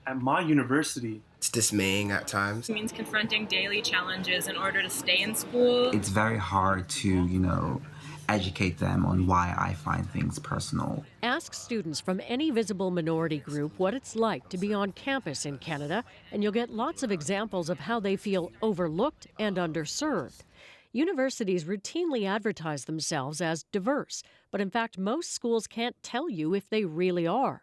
At my university, It's dismaying at times. It means confronting daily challenges in order to stay in school. It's very hard to, educate them on why I find things personal. Ask students from any visible minority group what it's like to be on campus in Canada, and you'll get lots of examples of how they feel overlooked and underserved. Universities routinely advertise themselves as diverse, but in fact, most schools can't tell you if they really are.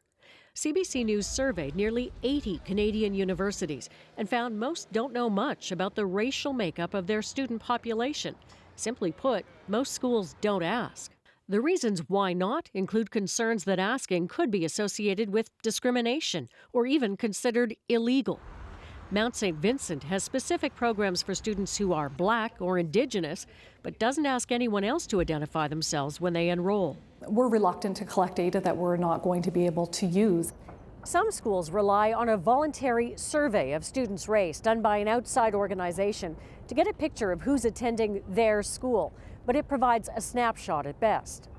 CBC News surveyed nearly 80 Canadian universities and found most don't know much about the racial makeup of their student population. Simply put, most schools don't ask. The reasons why not include concerns that asking could be associated with discrimination or even considered illegal. Mount St. Vincent has specific programs for students who are Black or Indigenous, but doesn't ask anyone else to identify themselves when they enroll. We're reluctant to collect data that we're not going to be able to use. Some schools rely on a voluntary survey of students' race done by an outside organization to get a picture of who's attending their school, but it provides a snapshot at best.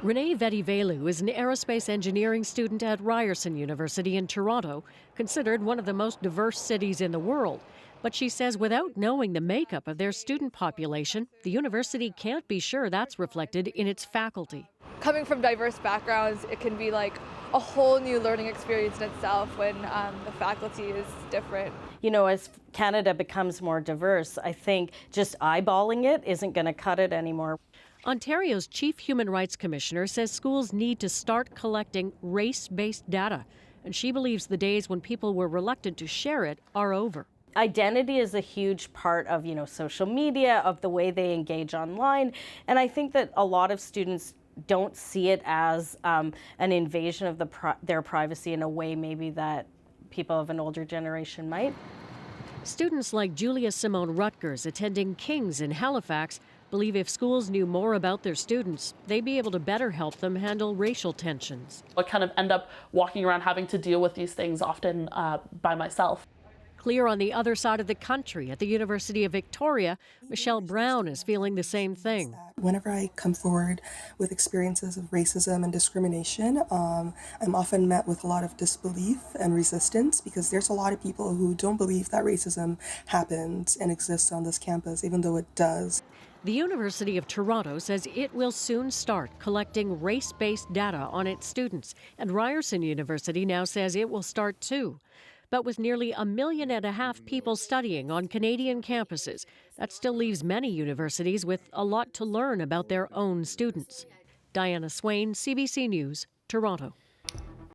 Renee Vetivelu is an aerospace engineering student at Ryerson University in Toronto, considered one of the most diverse cities in the world. But she says without knowing the makeup of their student population, the university can't be sure that's reflected in its faculty. Coming from diverse backgrounds, it can be like a whole new learning experience in itself when the faculty is different. As Canada becomes more diverse, I think just eyeballing it isn't going to cut it anymore. Ontario's Chief Human Rights Commissioner says schools need to start collecting race-based data, and she believes the days when people were reluctant to share it are over. Identity is a huge part of, social media, of the way they engage online, and I think that a lot of students don't see it as an invasion of their privacy in a way maybe that people of an older generation might. Students like Julia Simone Rutgers attending King's in Halifax believe if schools knew more about their students, they'd be able to better help them handle racial tensions. I kind of end up walking around having to deal with these things often by myself. Clear on the other side of the country at the University of Victoria, Michelle Brown is feeling the same thing. Whenever I come forward with experiences of racism and discrimination, I'm often met with a lot of disbelief and resistance because there's a lot of people who don't believe that racism happens and exists on this campus, even though it does. The University of Toronto says it will soon start collecting race-based data on its students, and Ryerson University now says it will start too. But with nearly 1.5 million people studying on Canadian campuses, that still leaves many universities with a lot to learn about their own students. Diana Swain, CBC News, Toronto.